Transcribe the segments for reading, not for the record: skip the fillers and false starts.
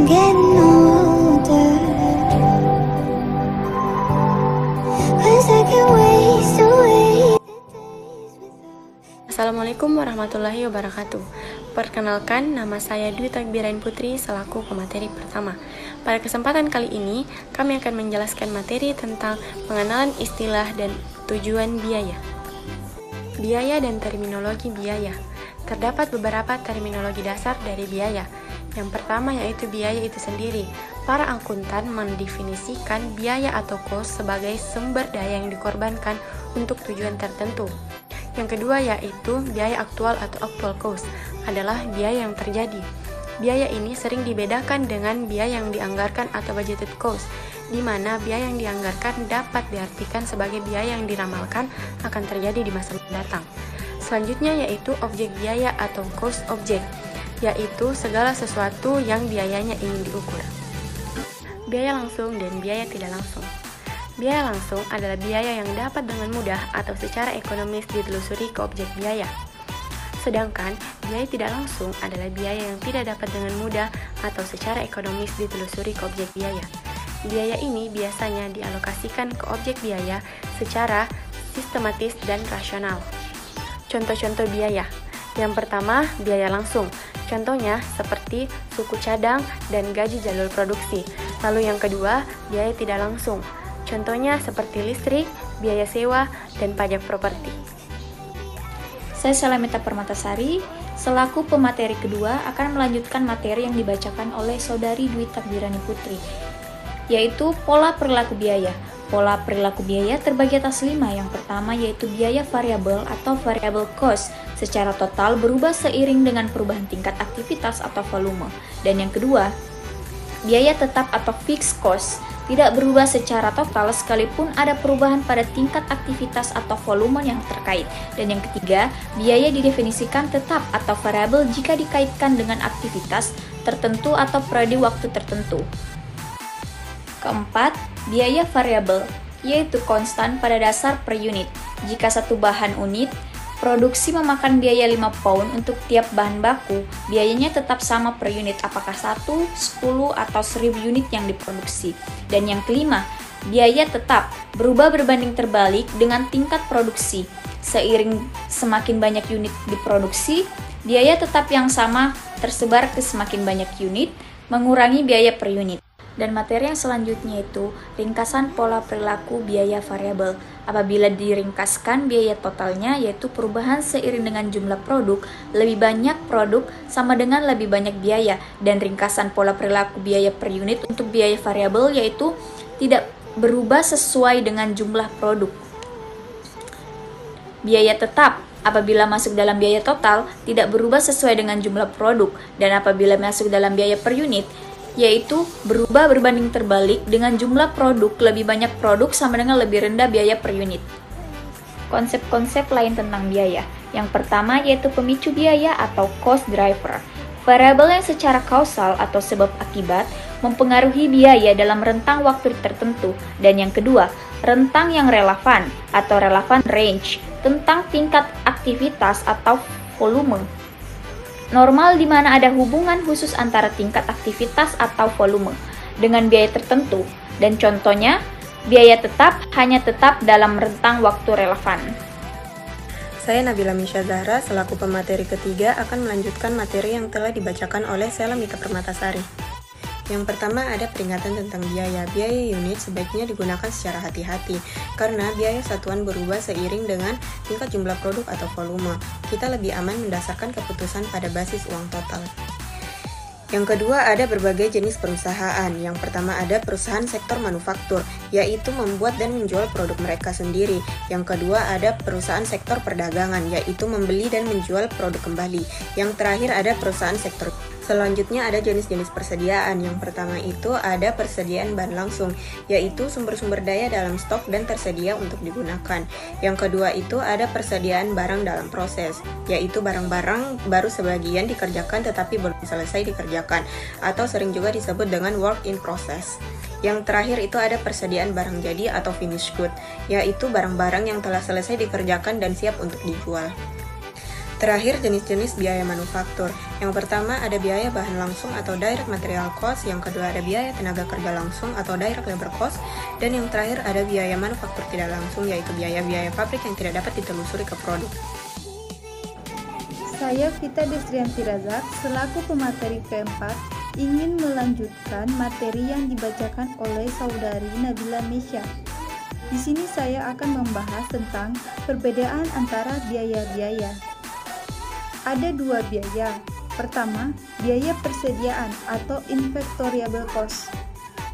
getting older, 'cause I can't waste away. Assalamualaikum warahmatullahi wabarakatuh. Perkenalkan, nama saya Dwi Takbirain Putri selaku pemateri pertama. Pada kesempatan kali ini, kami akan menjelaskan materi tentang pengenalan istilah dan tujuan biaya. Biaya dan terminologi biaya. Terdapat beberapa terminologi dasar dari biaya. Yang pertama yaitu biaya itu sendiri. Para akuntan mendefinisikan biaya atau cost sebagai sumber daya yang dikorbankan untuk tujuan tertentu. Yang kedua yaitu biaya aktual atau actual cost, adalah biaya yang terjadi. Biaya ini sering dibedakan dengan biaya yang dianggarkan atau budgeted cost, di mana biaya yang dianggarkan dapat diartikan sebagai biaya yang diramalkan akan terjadi di masa mendatang. Selanjutnya yaitu objek biaya atau cost object, yaitu segala sesuatu yang biayanya ingin diukur. Biaya langsung dan biaya tidak langsung. Biaya langsung adalah biaya yang dapat dengan mudah atau secara ekonomis ditelusuri ke objek biaya. Sedangkan biaya tidak langsung adalah biaya yang tidak dapat dengan mudah atau secara ekonomis ditelusuri ke objek biaya. Biaya ini biasanya dialokasikan ke objek biaya secara sistematis dan rasional. Contoh-contoh biaya. Yang pertama, biaya langsung. Contohnya seperti suku cadang dan gaji jalur produksi. Lalu yang kedua, biaya tidak langsung. Contohnya seperti listrik, biaya sewa, dan pajak properti. Saya Salamita Permatasari, selaku pemateri kedua akan melanjutkan materi yang dibacakan oleh Saudari Dwi Takbirani Putri, yaitu pola perilaku biaya. Pola perilaku biaya terbagi atas 5. Yang pertama yaitu biaya variabel atau variable cost, secara total berubah seiring dengan perubahan tingkat aktivitas atau volume. Dan yang kedua, biaya tetap atau fixed cost, tidak berubah secara total sekalipun ada perubahan pada tingkat aktivitas atau volume yang terkait. Dan yang ketiga, biaya didefinisikan tetap atau variabel jika dikaitkan dengan aktivitas tertentu atau periode waktu tertentu. Keempat, biaya variabel, yaitu konstan pada dasar per unit. Jika satu bahan unit produksi memakan biaya 5 pound untuk tiap bahan baku, biayanya tetap sama per unit apakah 1, 10, atau 1000 unit yang diproduksi. Dan yang kelima, biaya tetap berubah berbanding terbalik dengan tingkat produksi. Seiring semakin banyak unit diproduksi, biaya tetap yang sama tersebar ke semakin banyak unit, mengurangi biaya per unit. Dan materi yang selanjutnya itu ringkasan pola perilaku biaya variabel. Apabila diringkaskan biaya totalnya yaitu perubahan seiring dengan jumlah produk, lebih banyak produk sama dengan lebih banyak biaya. Dan ringkasan pola perilaku biaya per unit untuk biaya variabel yaitu tidak berubah sesuai dengan jumlah produk. Biaya tetap apabila masuk dalam biaya total tidak berubah sesuai dengan jumlah produk, dan apabila masuk dalam biaya per unit yaitu berubah berbanding terbalik dengan jumlah produk, lebih banyak produk sama dengan lebih rendah biaya per unit. Konsep-konsep lain tentang biaya. Yang pertama yaitu pemicu biaya atau cost driver. Variabel yang secara kausal atau sebab akibat mempengaruhi biaya dalam rentang waktu tertentu. Dan yang kedua, rentang yang relevan atau relevant range tentang tingkat aktivitas atau volume. Normal di mana ada hubungan khusus antara tingkat aktivitas atau volume dengan biaya tertentu, dan contohnya biaya tetap hanya tetap dalam rentang waktu relevan. Saya Nabila Misha Zahra selaku pemateri ketiga akan melanjutkan materi yang telah dibacakan oleh Salamita Permatasari. Yang pertama ada peringatan tentang biaya. Biaya unit sebaiknya digunakan secara hati-hati karena biaya satuan berubah seiring dengan tingkat jumlah produk atau volume. Kita lebih aman mendasarkan keputusan pada basis uang total. Yang kedua ada berbagai jenis perusahaan. Yang pertama ada perusahaan sektor manufaktur, yaitu membuat dan menjual produk mereka sendiri. Yang kedua ada perusahaan sektor perdagangan, yaitu membeli dan menjual produk kembali. Yang terakhir ada perusahaan sektor. Selanjutnya ada jenis-jenis persediaan. Yang pertama itu ada persediaan bahan langsung, yaitu sumber-sumber daya dalam stok dan tersedia untuk digunakan. Yang kedua itu ada persediaan barang dalam proses, yaitu barang-barang baru sebagian dikerjakan tetapi belum selesai dikerjakan, atau sering juga disebut dengan work in process. Yang terakhir itu ada persediaan barang jadi atau finished good, yaitu barang-barang yang telah selesai dikerjakan dan siap untuk dijual. Terakhir, jenis-jenis biaya manufaktur. Yang pertama ada biaya bahan langsung atau direct material cost, yang kedua ada biaya tenaga kerja langsung atau direct labor cost, dan yang terakhir ada biaya manufaktur tidak langsung, yaitu biaya-biaya pabrik yang tidak dapat ditelusuri ke produk. Saya Vita Desrianti Razak, selaku pemateri keempat, ingin melanjutkan materi yang dibacakan oleh saudari Nabila Mesya. Di sini saya akan membahas tentang perbedaan antara biaya-biaya. Ada dua biaya. Pertama, biaya persediaan atau inventoriable cost.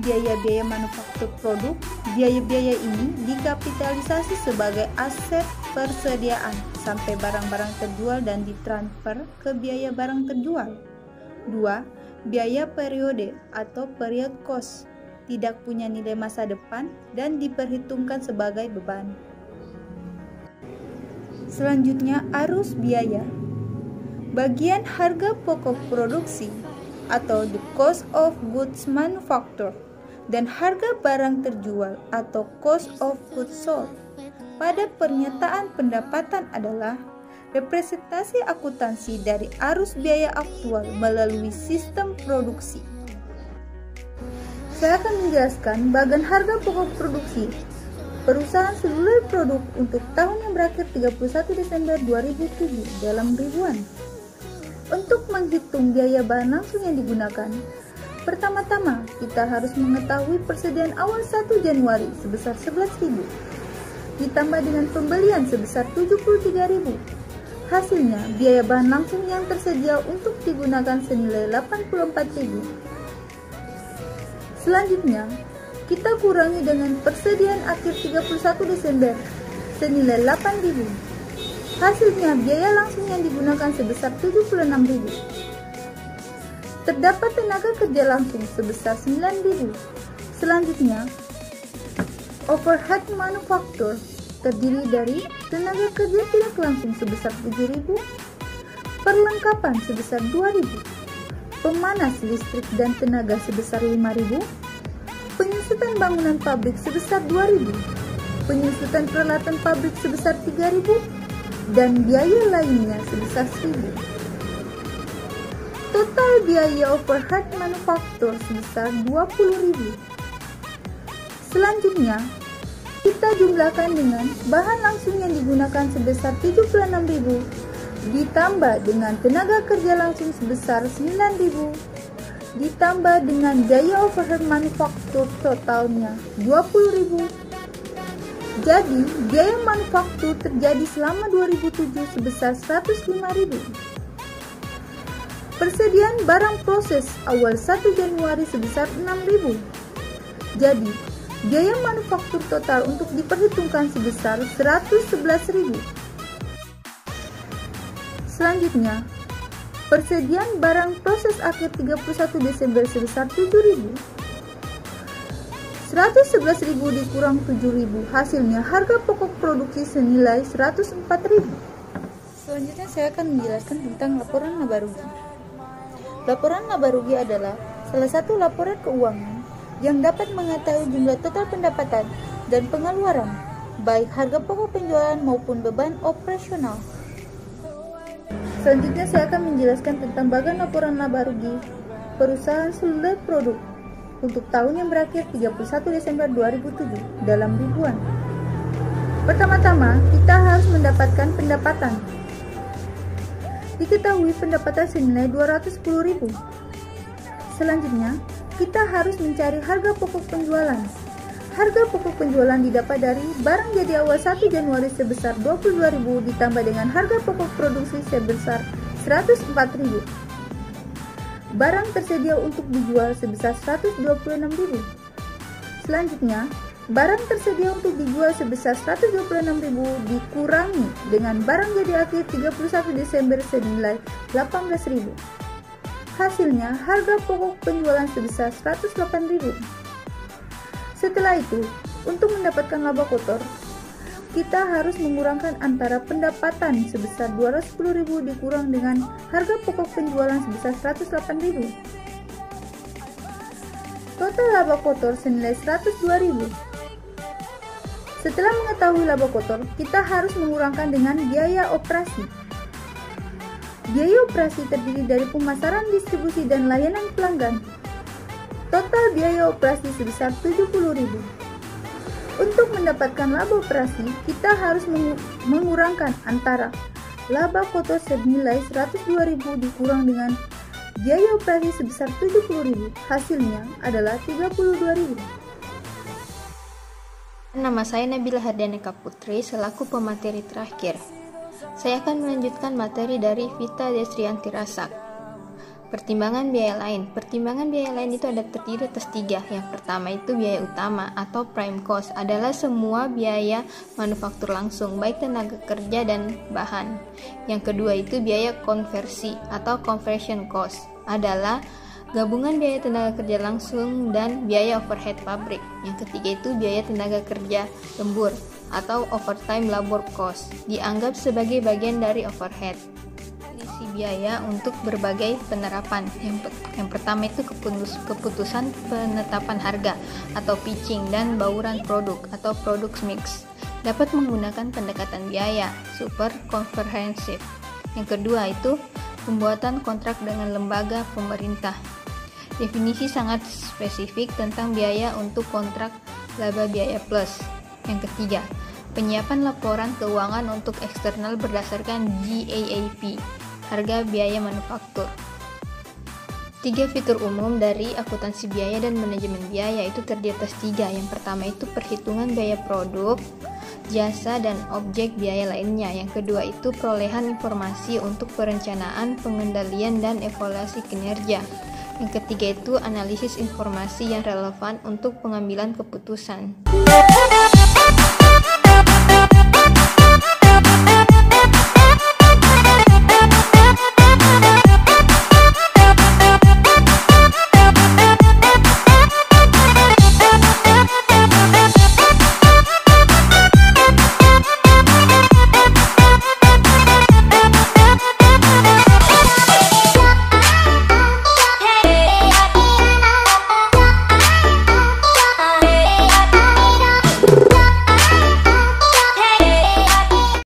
Biaya-biaya manufaktur produk. Biaya-biaya ini dikapitalisasi sebagai aset persediaan sampai barang-barang terjual dan ditransfer ke biaya barang terjual. Dua, biaya periode atau period cost. Tidak punya nilai masa depan dan diperhitungkan sebagai beban. Selanjutnya, arus biaya. Bagian harga pokok produksi atau the cost of goods manufactured dan harga barang terjual atau cost of goods sold pada pernyataan pendapatan adalah representasi akuntansi dari arus biaya aktual melalui sistem produksi. Saya akan menjelaskan bagian harga pokok produksi perusahaan seluler produk untuk tahun yang berakhir 31 Desember 2007 dalam ribuan. Untuk menghitung biaya bahan langsung yang digunakan, pertama-tama kita harus mengetahui persediaan awal 1 Januari sebesar 11.000, ditambah dengan pembelian sebesar 73.000. Hasilnya, biaya bahan langsung yang tersedia untuk digunakan senilai 84.000. Selanjutnya, kita kurangi dengan persediaan akhir 31 Desember senilai 8.000. Hasilnya, biaya langsung yang digunakan sebesar 76.000. Terdapat tenaga kerja langsung sebesar 9.000. Selanjutnya, overhead manufaktur terdiri dari tenaga kerja tidak langsung sebesar 7.000, perlengkapan sebesar 2.000, pemanas listrik dan tenaga sebesar 5.000, penyusutan bangunan pabrik sebesar 2.000, penyusutan peralatan pabrik sebesar 3.000, dan biaya lainnya sebesar 1.000. Total biaya overhead manufaktur sebesar 20.000. Selanjutnya, kita jumlahkan dengan bahan langsung yang digunakan sebesar 76.000 ditambah dengan tenaga kerja langsung sebesar 9.000 ditambah dengan biaya overhead manufaktur totalnya 20.000. Jadi, biaya manufaktur terjadi selama 2007 sebesar 105.000. Persediaan barang proses awal 1 Januari sebesar 6.000. Jadi, biaya manufaktur total untuk diperhitungkan sebesar 111.000. Selanjutnya, persediaan barang proses akhir 31 Desember sebesar 7.000. 111.000 dikurang 7.000, hasilnya harga pokok produksi senilai 104.000. Selanjutnya saya akan menjelaskan tentang laporan laba rugi. Laporan laba rugi adalah salah satu laporan keuangan yang dapat mengetahui jumlah total pendapatan dan pengeluaran, baik harga pokok penjualan maupun beban operasional. Selanjutnya saya akan menjelaskan tentang bagian laporan laba rugi perusahaan seluler produk untuk tahun yang berakhir 31 Desember 2007 dalam ribuan. Pertama-tama, kita harus mendapatkan pendapatan. Diketahui pendapatan senilai 210.000. Selanjutnya, kita harus mencari harga pokok penjualan. Harga pokok penjualan didapat dari barang jadi awal 1 Januari sebesar 22.000 ditambah dengan harga pokok produksi sebesar 104.000. Barang tersedia untuk dijual sebesar 126.000. Selanjutnya, barang tersedia untuk dijual sebesar 126.000 dikurangi dengan barang jadi akhir 31 Desember senilai 18.000. Hasilnya, harga pokok penjualan sebesar 108.000. Setelah itu, untuk mendapatkan laba kotor, kita harus mengurangkan antara pendapatan sebesar 210.000 dikurang dengan harga pokok penjualan sebesar 108.000. Total laba kotor senilai 102.000. Setelah mengetahui laba kotor, kita harus mengurangkan dengan biaya operasi. Biaya operasi terdiri dari pemasaran, distribusi, dan layanan pelanggan. Total biaya operasi sebesar 70.000. Untuk mendapatkan laba operasi, kita harus mengurangkan antara laba kotor senilai 102.000 dikurang dengan biaya operasi sebesar 70.000. Hasilnya adalah 32.000. Nama saya Nabila Hardianeka Putri selaku pemateri terakhir. Saya akan melanjutkan materi dari Vita Desrianti Rasak. Pertimbangan biaya lain. Pertimbangan biaya lain itu ada terdiri atas 3. Yang pertama itu biaya utama atau prime cost adalah semua biaya manufaktur langsung, baik tenaga kerja dan bahan. Yang kedua itu biaya konversi atau conversion cost adalah gabungan biaya tenaga kerja langsung dan biaya overhead pabrik. Yang ketiga itu biaya tenaga kerja lembur atau overtime labor cost, dianggap sebagai bagian dari overhead. Isi biaya untuk berbagai penerapan. Yang pertama itu keputusan penetapan harga atau pitching dan bauran produk atau product mix. Dapat menggunakan pendekatan biaya super komprehensif. Yang kedua itu pembuatan kontrak dengan lembaga pemerintah. Definisi sangat spesifik tentang biaya untuk kontrak laba biaya plus. Yang ketiga, penyiapan laporan keuangan untuk eksternal berdasarkan GAAP, harga biaya manufaktur. 3 fitur umum dari akuntansi biaya dan manajemen biaya itu terdiri atas 3. Yang pertama itu perhitungan biaya produk, jasa, dan objek biaya lainnya. Yang kedua itu perolehan informasi untuk perencanaan, pengendalian, dan evaluasi kinerja. Yang ketiga itu analisis informasi yang relevan untuk pengambilan keputusan.